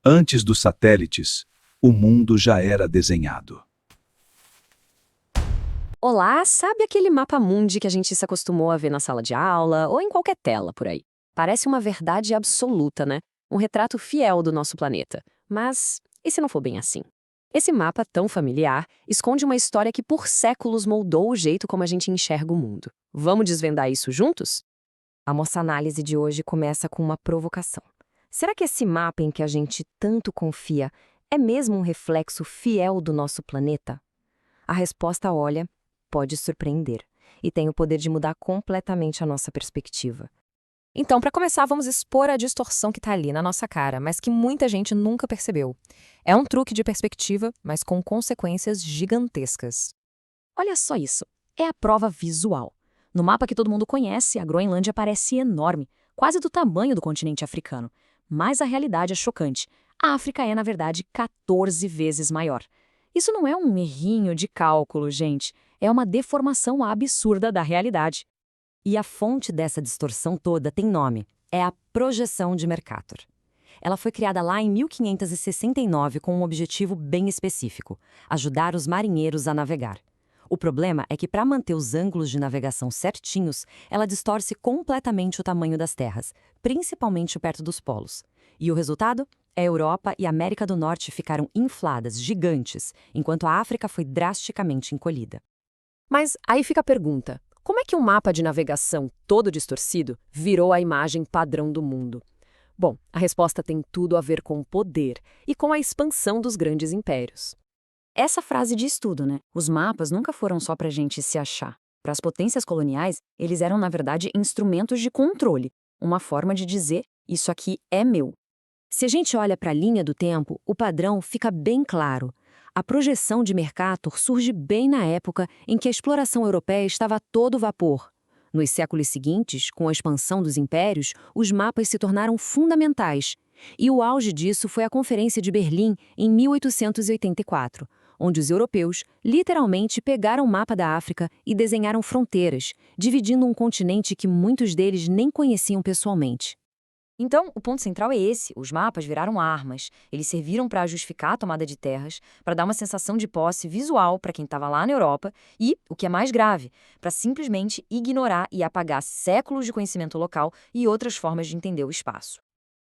Antes dos satélites, o mundo já era desenhado. Olá, sabe aquele mapa mundi que a gente se acostumou a ver na sala de aula ou em qualquer tela por aí? Parece uma verdade absoluta, né? Um retrato fiel do nosso planeta. Mas e se não for bem assim? Esse mapa tão familiar esconde uma história que por séculos moldou o jeito como a gente enxerga o mundo. Vamos desvendar isso juntos? A nossa análise de hoje começa com uma provocação. Será que esse mapa em que a gente tanto confia é mesmo um reflexo fiel do nosso planeta? A resposta, olha, pode surpreender e tem o poder de mudar completamente a nossa perspectiva. Então, para começar, vamos expor a distorção que está ali na nossa cara, mas que muita gente nunca percebeu. É um truque de perspectiva, mas com consequências gigantescas. Olha só isso. É a prova visual. No mapa que todo mundo conhece, a Groenlândia parece enorme, quase do tamanho do continente africano. Mas a realidade é chocante. A África é, na verdade, 14 vezes maior. Isso não é um errinho de cálculo, gente. É uma deformação absurda da realidade. E a fonte dessa distorção toda tem nome. É a projeção de Mercator. Ela foi criada lá em 1569 com um objetivo bem específico: ajudar os marinheiros a navegar. O problema é que, para manter os ângulos de navegação certinhos, ela distorce completamente o tamanho das terras, principalmente perto dos polos. E o resultado? A Europa e a América do Norte ficaram infladas, gigantes, enquanto a África foi drasticamente encolhida. Mas aí fica a pergunta: como é que um mapa de navegação todo distorcido virou a imagem padrão do mundo? Bom, a resposta tem tudo a ver com o poder e com a expansão dos grandes impérios. Essa frase diz tudo, né? Os mapas nunca foram só para a gente se achar. Para as potências coloniais, eles eram, na verdade, instrumentos de controle, uma forma de dizer: isso aqui é meu. Se a gente olha para a linha do tempo, o padrão fica bem claro. A projeção de Mercator surge bem na época em que a exploração europeia estava a todo vapor. Nos séculos seguintes, com a expansão dos impérios, os mapas se tornaram fundamentais. E o auge disso foi a Conferência de Berlim, em 1884, onde os europeus literalmente pegaram o mapa da África e desenharam fronteiras, dividindo um continente que muitos deles nem conheciam pessoalmente. Então, o ponto central é esse: os mapas viraram armas. Eles serviram para justificar a tomada de terras, para dar uma sensação de posse visual para quem estava lá na Europa e, o que é mais grave, para simplesmente ignorar e apagar séculos de conhecimento local e outras formas de entender o espaço.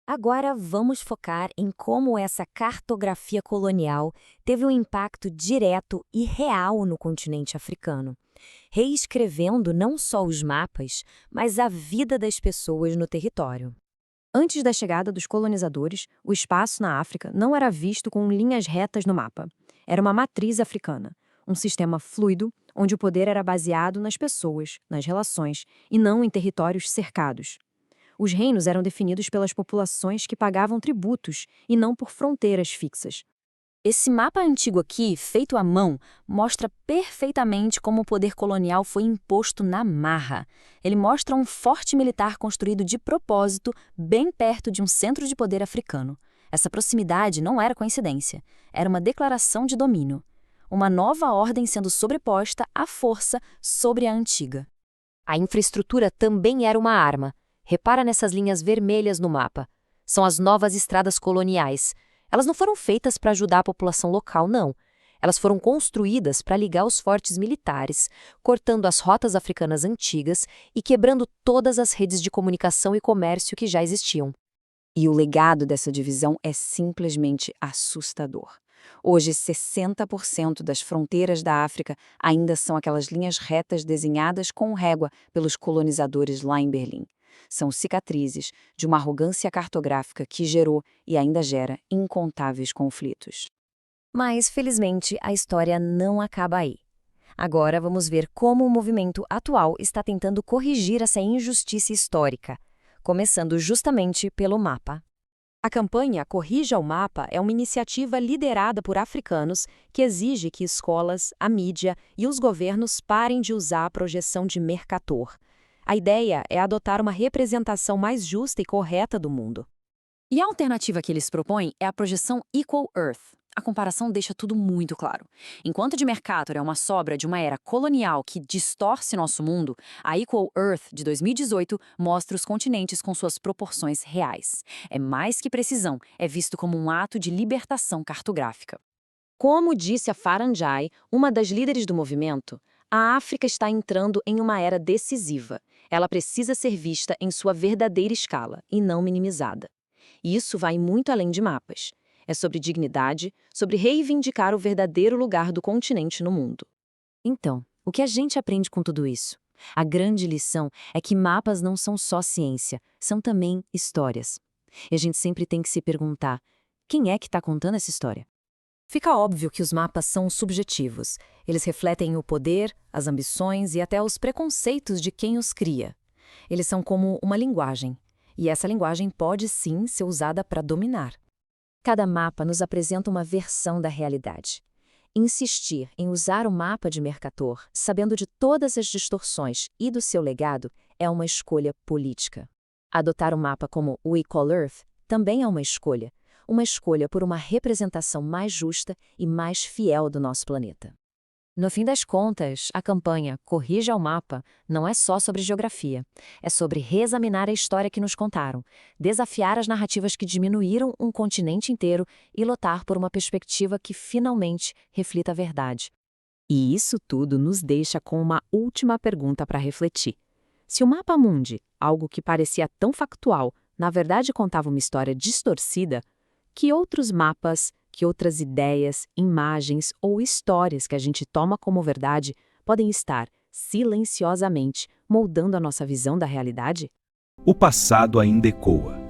Agora vamos focar em como essa cartografia colonial teve um impacto direto e real no continente africano, reescrevendo não só os mapas, mas a vida das pessoas no território. Antes da chegada dos colonizadores, o espaço na África não era visto com linhas retas no mapa. Era uma matriz africana, um sistema fluido, onde o poder era baseado nas pessoas, nas relações, e não em territórios cercados. Os reinos eram definidos pelas populações que pagavam tributos e não por fronteiras fixas. Esse mapa antigo aqui, feito à mão, mostra perfeitamente como o poder colonial foi imposto na marra. Ele mostra um forte militar construído de propósito, bem perto de um centro de poder africano. Essa proximidade não era coincidência, era uma declaração de domínio. Uma nova ordem sendo sobreposta à força sobre a antiga. A infraestrutura também era uma arma. Repara nessas linhas vermelhas no mapa. São as novas estradas coloniais. Elas não foram feitas para ajudar a população local, não. Elas foram construídas para ligar os fortes militares, cortando as rotas africanas antigas e quebrando todas as redes de comunicação e comércio que já existiam. E o legado dessa divisão é simplesmente assustador. Hoje, 60% das fronteiras da África ainda são aquelas linhas retas desenhadas com régua pelos colonizadores lá em Berlim. São cicatrizes de uma arrogância cartográfica que gerou e ainda gera incontáveis conflitos. Mas, felizmente, a história não acaba aí. Agora vamos ver como o movimento atual está tentando corrigir essa injustiça histórica, começando justamente pelo mapa. A campanha Corrija o Mapa é uma iniciativa liderada por africanos que exige que escolas, a mídia e os governos parem de usar a projeção de Mercator. A ideia é adotar uma representação mais justa e correta do mundo. E a alternativa que eles propõem é a projeção Equal Earth. A comparação deixa tudo muito claro. Enquanto de Mercator é uma sobra de uma era colonial que distorce nosso mundo, a Equal Earth, de 2018, mostra os continentes com suas proporções reais. É mais que precisão, é visto como um ato de libertação cartográfica. Como disse a Farhan Jai, uma das líderes do movimento, a África está entrando em uma era decisiva. Ela precisa ser vista em sua verdadeira escala e não minimizada. E isso vai muito além de mapas. É sobre dignidade, sobre reivindicar o verdadeiro lugar do continente no mundo. Então, o que a gente aprende com tudo isso? A grande lição é que mapas não são só ciência, são também histórias. E a gente sempre tem que se perguntar: quem é que está contando essa história? Fica óbvio que os mapas são subjetivos. Eles refletem o poder, as ambições e até os preconceitos de quem os cria. Eles são como uma linguagem. E essa linguagem pode sim ser usada para dominar. Cada mapa nos apresenta uma versão da realidade. Insistir em usar o mapa de Mercator, sabendo de todas as distorções e do seu legado, é uma escolha política. Adotar o mapa como o Equal Earth também é uma escolha por uma representação mais justa e mais fiel do nosso planeta. No fim das contas, a campanha Corrija o Mapa não é só sobre geografia. É sobre reexaminar a história que nos contaram, desafiar as narrativas que diminuíram um continente inteiro e lutar por uma perspectiva que finalmente reflita a verdade. E isso tudo nos deixa com uma última pergunta para refletir. Se o Mapa Mundi, algo que parecia tão factual, na verdade contava uma história distorcida, que outros mapas, que outras ideias, imagens ou histórias que a gente toma como verdade podem estar, silenciosamente, moldando a nossa visão da realidade? O passado ainda ecoa.